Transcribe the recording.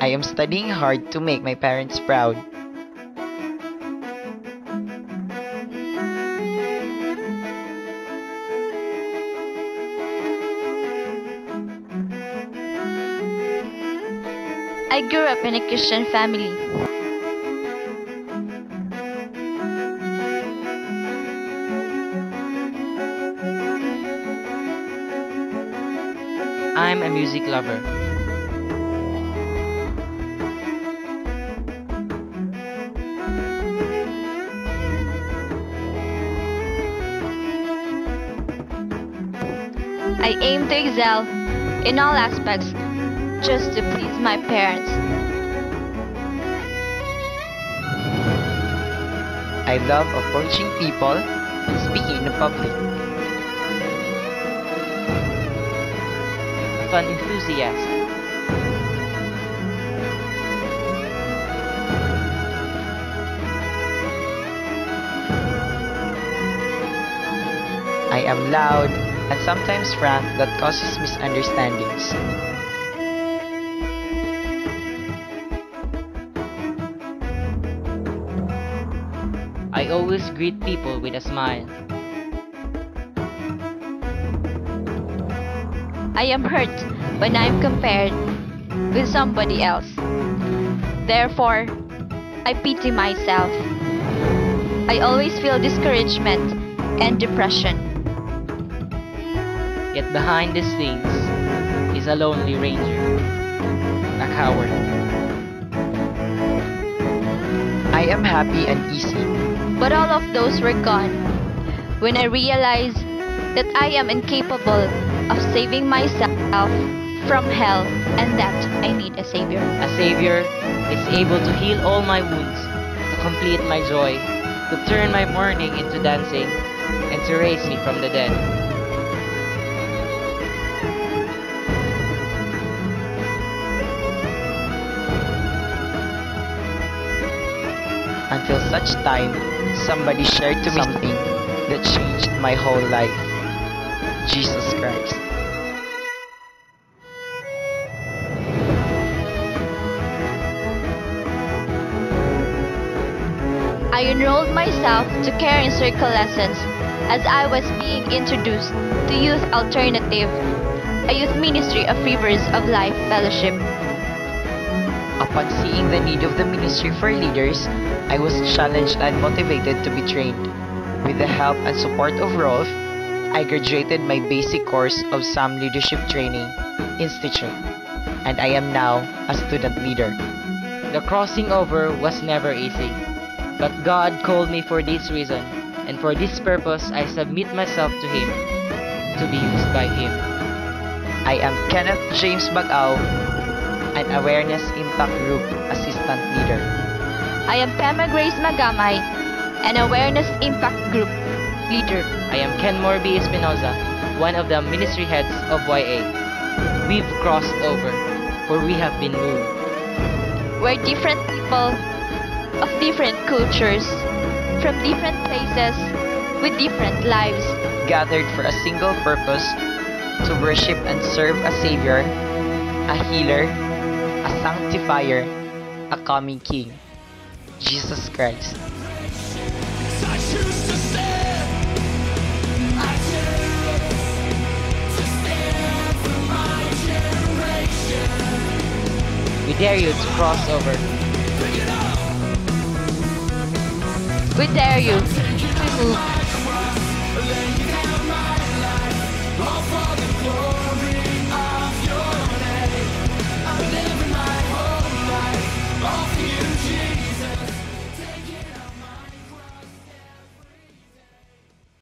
I am studying hard to make my parents proud. I grew up in a Christian family. I'm a music lover. I aim to excel in all aspects just to please my parents. I love approaching people and speaking in public. A fun enthusiast. I am loud and sometimes frank that causes misunderstandings. I always greet people with a smile. I am hurt when I am compared with somebody else. Therefore, I pity myself. I always feel discouragement and depression. Yet behind these things is a lonely ranger, a coward. I am happy and easy. But all of those were gone when I realized that I am incapable of saving myself from hell and that I need a savior. A savior is able to heal all my wounds, to complete my joy, to turn my mourning into dancing, and to raise me from the dead. Until such time, somebody shared to me something that changed my whole life. Jesus Christ. I enrolled myself to care in circle lessons as I was being introduced to Youth Alternative, a youth ministry of Rivers of Life Fellowship. Upon seeing the need of the ministry for leaders, I was challenged and motivated to be trained. With the help and support of Rolf, I graduated my basic course of SAM Leadership Training Institute, and I am now a student leader. The crossing over was never easy, but God called me for this reason, and for this purpose I submit myself to Him, to be used by Him. I am Kenneth James Bagao, an Awareness Impact Group Assistant Leader. I am Pema Grace Magamay, an Awareness Impact Group Leader. I am Ken Morby Espinoza, one of the ministry heads of YA. We've crossed over, for we have been moved. We're different people of different cultures, from different places, with different lives, gathered for a single purpose, to worship and serve a Savior, a healer, a sanctifier, a coming King, Jesus Christ. We dare you to cross over. we dare you to move